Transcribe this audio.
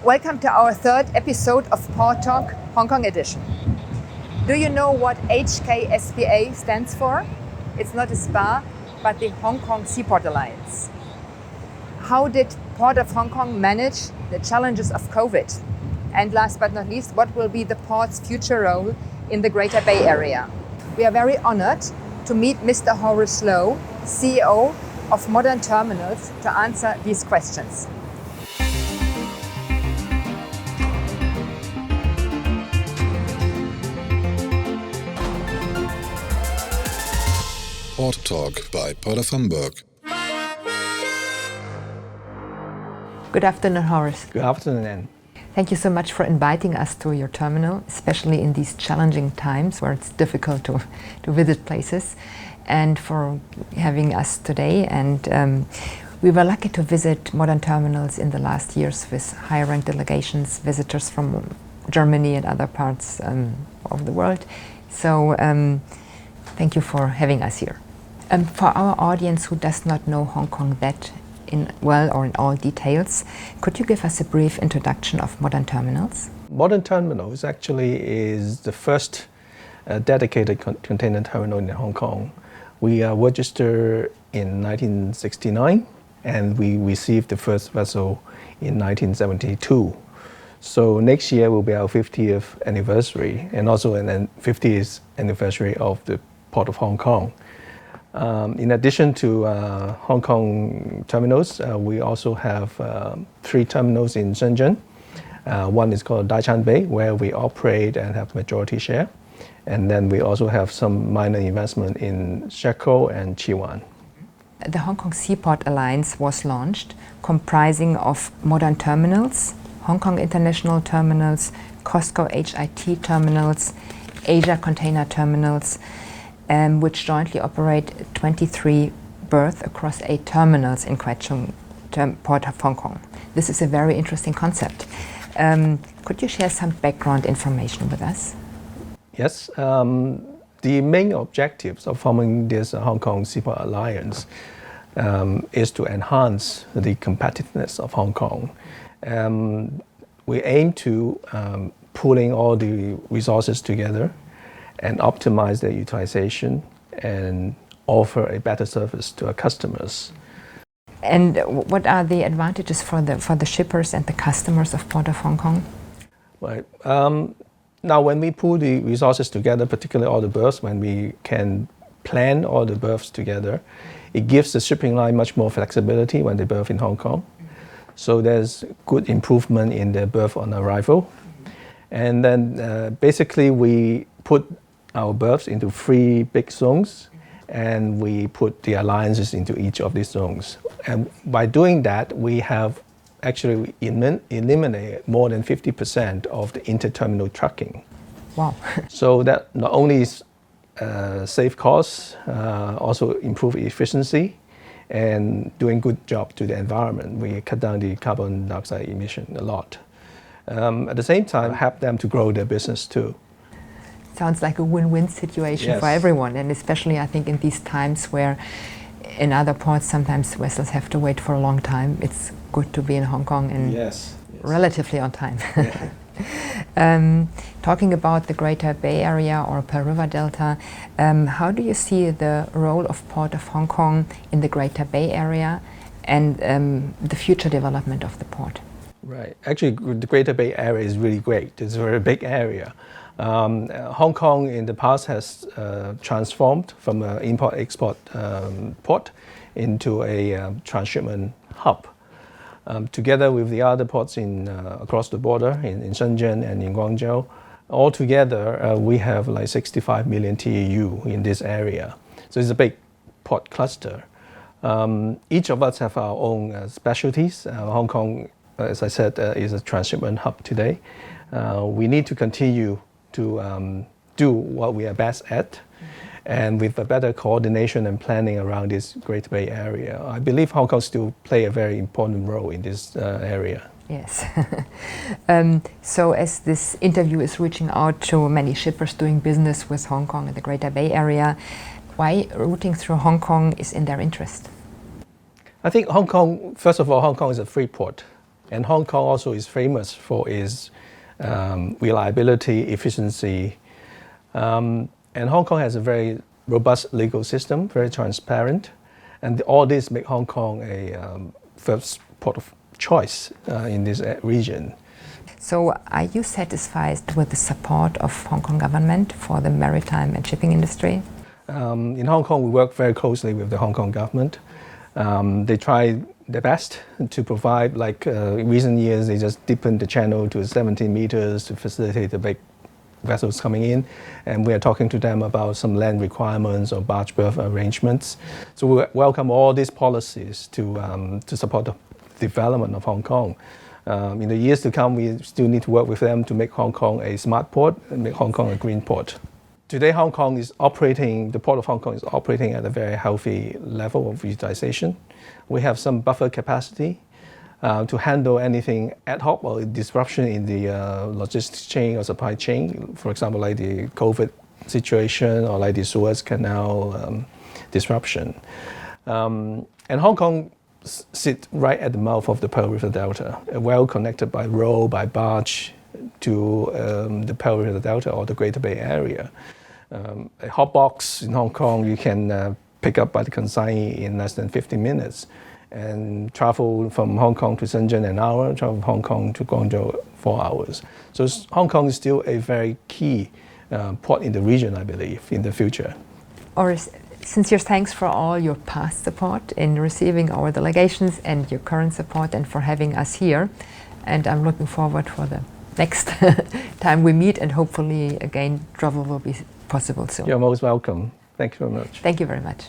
Welcome to our third episode of PORTtalk Hong Kong edition. Do you know what HKSPA stands for? It's not a spa, but the Hongkong Seaport Alliance. How did Port of Hong Kong manage the challenges of COVID? And last but not least, what will be the port's future role in the Greater Bay Area? We are very honored to meet Mr. Horace, CEO of Modern Terminals, to answer these questions. PORTtalk by Port of Hamburg. Good afternoon, Horace. Good afternoon, Anne. Thank you so much for inviting us to your terminal, especially in these challenging times where it's difficult to visit places, and for having us today. And we were lucky to visit Modern Terminals in the last years with high-ranked delegations, visitors from Germany and other parts of the world. So thank you for having us here. For our audience who does not know Hong Kong that well or in all details, could you give us a brief introduction of Modern Terminals? Modern Terminals actually is the first dedicated container terminal in Hong Kong. We are registered in 1969 and we received the first vessel in 1972. So next year will be our 50th anniversary and also an 50th anniversary of the Port of Hong Kong. In addition to Hong Kong terminals, we also have 3 terminals in Shenzhen. One is called Daichan Bay, where we operate and have majority share. And then we also have some minor investment in Shekou and Chiwan. The Hong Kong Seaport Alliance was launched, comprising of Modern Terminals, Hongkong International Terminals, COSCO-HIT Terminals, Asia Container Terminals, which jointly operate 23 berths across 8 terminals in Kwai Tsing, Port of Hong Kong. This is a very interesting concept. Could you share some background information with us? Yes. The main objectives of forming this Hong Kong Seaport Alliance is to enhance the competitiveness of Hong Kong. We aim to pulling all the resources together and optimize their utilization and offer a better service to our customers. And what are the advantages for the shippers and the customers of Port of Hong Kong? Right. Now, when we pull the resources together, particularly all the berths, when we can plan all the berths together, it gives the shipping line much more flexibility when they berth in Hong Kong. So there's good improvement in the berth on arrival. And then basically we put our berths into 3 big zones, and we put the alliances into each of these zones. And by doing that, we have actually eliminated more than 50% of the interterminal trucking. Wow. So that not only save costs, also improve efficiency, and doing good job to the environment. We cut down the carbon dioxide emission a lot. At the same time, help them to grow their business too. Sounds like a win-win situation for everyone, and especially I think in these times where in other ports sometimes vessels have to wait for a long time. It's good to be in Hong Kong and relatively on time. Yeah. Talking about the Greater Bay Area or Pearl River Delta, how do you see the role of Port of Hong Kong in the Greater Bay Area and the future development of the port? Right. Actually, the Greater Bay Area is really great. It's a very big area. Hong Kong in the past has transformed from an import-export port into a transshipment hub. Together with the other ports across the border in Shenzhen and in Guangzhou, altogether we have like 65 million TEU in this area. So it's a big port cluster. Each of us have our own specialties. Hong Kong, as I said, is a transshipment hub today. We need to continue to do what we are best at, and with a better coordination and planning around this Greater Bay Area. I believe Hong Kong still play a very important role in this area. Yes. So as this interview is reaching out to many shippers doing business with Hong Kong and the Greater Bay Area, why routing through Hong Kong is in their interest? I think Hong Kong, first of all, Hong Kong is a free port. And Hong Kong also is famous for its reliability, efficiency. And Hong Kong has a very robust legal system, very transparent. And all this make Hong Kong a first port of choice in this region. So are you satisfied with the support of Hong Kong government for the maritime and shipping industry? In Hong Kong, we work very closely with the Hong Kong government. They try their best to provide, like in recent years, they just deepened the channel to 17 meters to facilitate the big vessels coming in. And we are talking to them about some land requirements or barge berth arrangements. So we welcome all these policies to support the development of Hong Kong. In the years to come, we still need to work with them to make Hong Kong a smart port and make Hong Kong a green port. Today, Hong Kong is operating, the Port of Hong Kong is operating at a very healthy level of utilization. We have some buffer capacity to handle anything ad hoc or disruption in the logistics chain or supply chain. For example, like the COVID situation or like the Suez Canal disruption. And Hong Kong sit right at the mouth of the Pearl River Delta, well connected by road, by barge to the Pearl River Delta or the Greater Bay Area. A hot box in Hong Kong you can pick up by the consignee in less than 50 minutes and travel from Hong Kong to Shenzhen an hour, travel from Hong Kong to Guangzhou 4 hours. So Hong Kong is still a very key port in the region, I believe, in the future. Horace, sincere thanks for all your past support in receiving our delegations and your current support and for having us here. And I'm looking forward for the next time we meet, and hopefully again travel will be possible soon. You're most welcome. Thank you very much. Thank you very much.